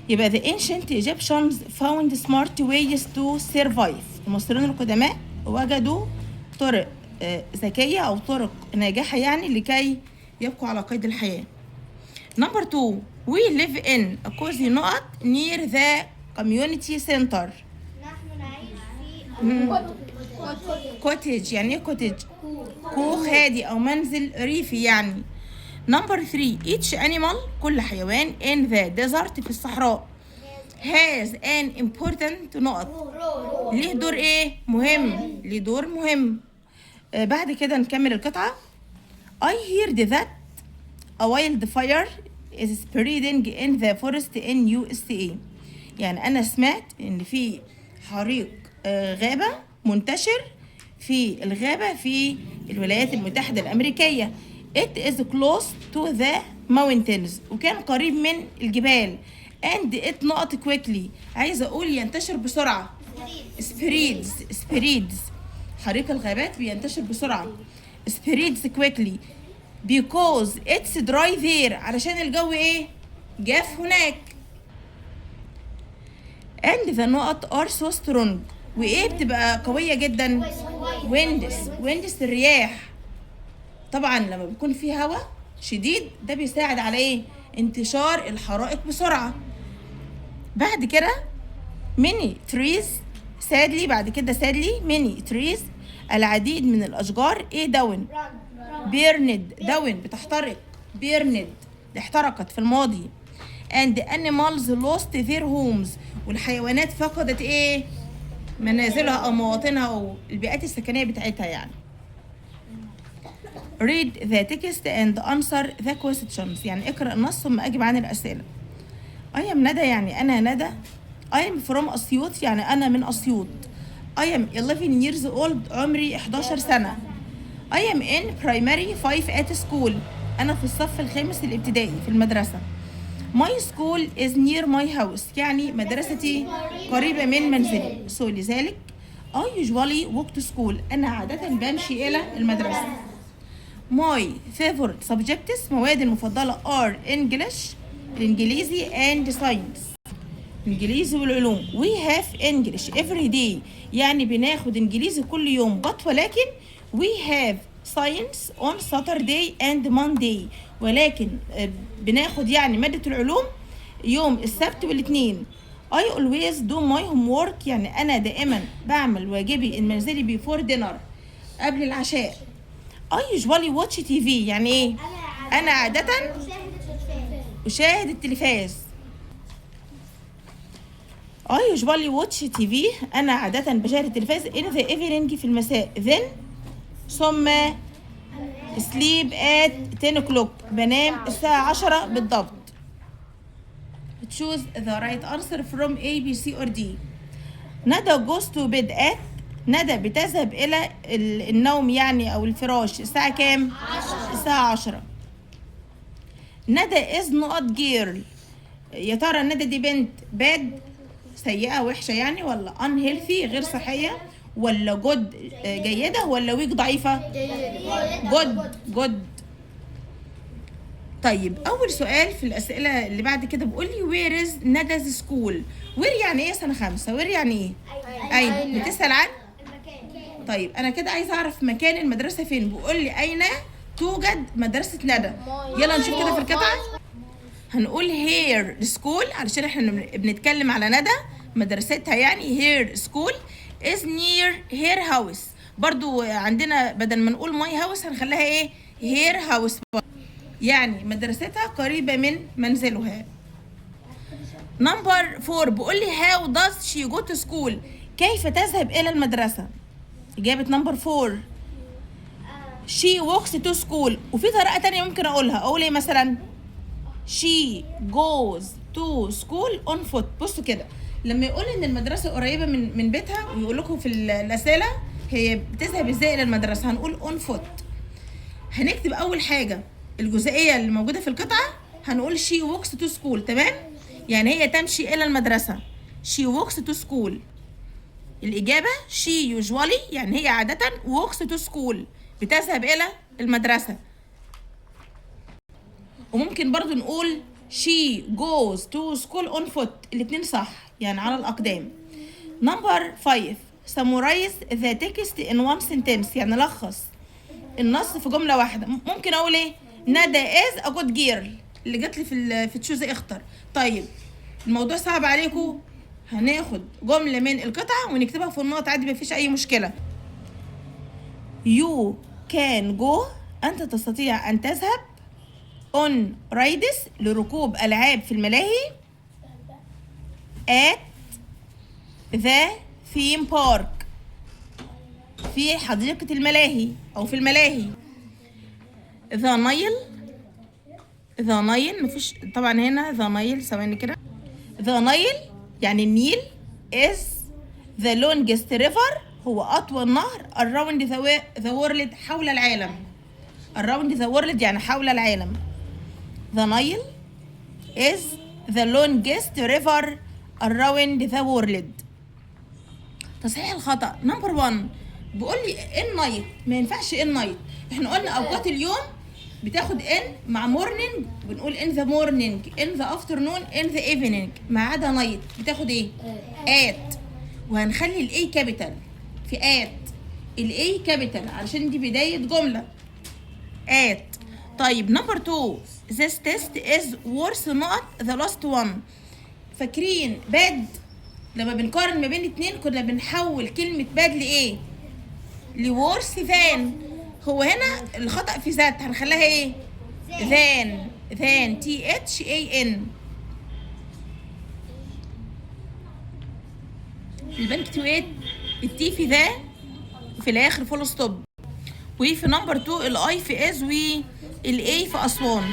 يبقى the ancient Egyptians found smart ways to survive. المصريين القدماء وجدوا طرق ذكية أو طرق ناجحة يعني لكي يبقوا على قيد الحياة. Number 2 we live in a cozy نقط near the community center. نحن نعيش في cottage يعني ايه cottage؟ كوخ هادي أو منزل ريفي يعني. Number 3 each animal كل حيوان in the desert في الصحراء has an important نقط ليه دور ايه؟ مهم. ليه دور مهم. بعد كده نكمل القطعة. I heard that a wildfire is spreading in the forest in USA. يعني أنا سمعت إن في حريق غابة منتشر في الغابة في الولايات المتحدة الأمريكية. It is close to the mountains وكان قريب من الجبال. and it not quickly عايزة أقول ينتشر بسرعة. spreads حريق الغابات بينتشر بسرعة. spreads quickly because it's dry there علشان الجو ايه؟ جاف هناك. and the نقط are so strong وايه بتبقى قوية جدا؟ winds الرياح. طبعا لما بيكون في هواء شديد ده بيساعد على ايه؟ انتشار الحرائق بسرعة. بعد كده many trees sadly بعد كده sadly many trees العديد من الأشجار ايه داون؟ burned داون بتحترق. burned احترقت في الماضي. and animals lost their homes والحيوانات فقدت ايه؟ منازلها أو مواطنها أو البيئات السكنية بتاعتها يعني. read the text and answer the questions يعني اقرأ النص ثم أجب عن الأسئلة. I am ندى يعني أنا ندى. I am from أسيوط يعني أنا من أسيوط. I am 11 years old عمري 11 سنة. I am in primary 5 at school أنا في الصف الخامس الابتدائي في المدرسة. My school is near my house يعني مدرستي قريبة من منزلي. so لذلك I usually walk to school أنا عادة بمشي إلى المدرسة. My favorite subjects مواد المفضلة are English الإنجليزي and science الإنجليزي والعلوم. We have English every day يعني بناخد إنجليزي كل يوم but ولكن we have science on Saturday and Monday ولكن بناخد يعني مادة العلوم يوم السبت والاثنين. I always do my homework يعني أنا دائما بعمل واجبي المنزلي before dinner قبل العشاء. I usually watch TV يعني إيه؟ أنا عادة أشاهد التلفاز. I usually watch TV أنا عادة بشاهد التلفاز in the evening في المساء. then ثم sleep at 10 o'clock بنام الساعة 10 بالضبط. choose the right answer from A, B, C or D. ندى goes to bed at ندى بتذهب إلى النوم يعني أو الفراش الساعة كام؟ 10. الساعة 10. ندى is not girl يا ترى ندى دي بنت bad سيئة وحشة يعني ولا unhealthy غير صحية ولا good جيدة ولا weak ضعيفة؟ good. طيب أول سؤال في الأسئلة اللي بعد كده بيقول لي where is ندا's school. where يعني إيه سنة 5؟ where يعني إيه؟ أين؟ بتسأل عن؟ طيب أنا كده عايزة أعرف مكان المدرسة فين. بيقول لي أين توجد مدرسة ندى. يلا نشوف كده في القطعة. هنقول here school علشان احنا بنتكلم على ندى مدرستها يعني here school is near her house. برضو عندنا بدل ما نقول my house هنخليها ايه her house يعني مدرستها قريبة من منزلها. number 4 بيقول لي how does she go to school كيف تذهب إلى المدرسة. إجابة number 4 she walks to school. وفي طريقة تانية ممكن أقول إيه مثلا she goes to school on foot. بصوا كده لما يقول ان المدرسه قريبه من بيتها ويقول لكم في الاسئله هي بتذهب ازاي الى المدرسه هنقول on foot. هنكتب اول حاجه الجزئيه اللي موجوده في القطعه هنقول she walks to school. تمام يعني هي تمشي الى المدرسه she walks to school. الاجابه she usually يعني هي عاده walks to school بتذهب الى المدرسه. وممكن برضو نقول she goes to school on foot. الاتنين صح يعني على الأقدام. نمبر 5 summarize the text in one sentence. يعني لخص النص في جملة واحدة. ممكن أقول إيه؟ ندى is a good girl اللي جات لي في تشوز اختر. طيب الموضوع صعب عليكم، هناخد جملة من القطعة ونكتبها في النقط عادي مفيش أي مشكلة. You can go. أنت تستطيع أن تذهب on rides لركوب ألعاب في الملاهي at the theme park في حديقة الملاهي أو في الملاهي. the Nile مفيش طبعا هنا the Nile، ثواني كده. the Nile يعني النيل is the longest river هو أطول نهر around the world حول العالم. around the world يعني حول العالم. the Nile is the longest river around the world. تصحيح الخطأ. نمبر 1 بيقول لي in night، ما ينفعش in night. احنا قلنا أوقات اليوم بتاخد in مع morning، بنقول in the morning in the afternoon in the evening، ما عدا night بتاخد ايه؟ at. وهنخلي الاي كابيتال في at، الاي كابيتال علشان دي بداية جملة at. طيب نمبر 2 this test is worse not the last one. فاكرين bad لما بنقارن ما بين اتنين كنا بنحول كلمة bad لإيه؟ لworse than. هو هنا الخطأ في ذات هنخليها إيه؟ than THAN. البنكتويت التي في ذا في الآخر فول ستوب، وفي نمبر 2 الاي في از والاي في أسوان.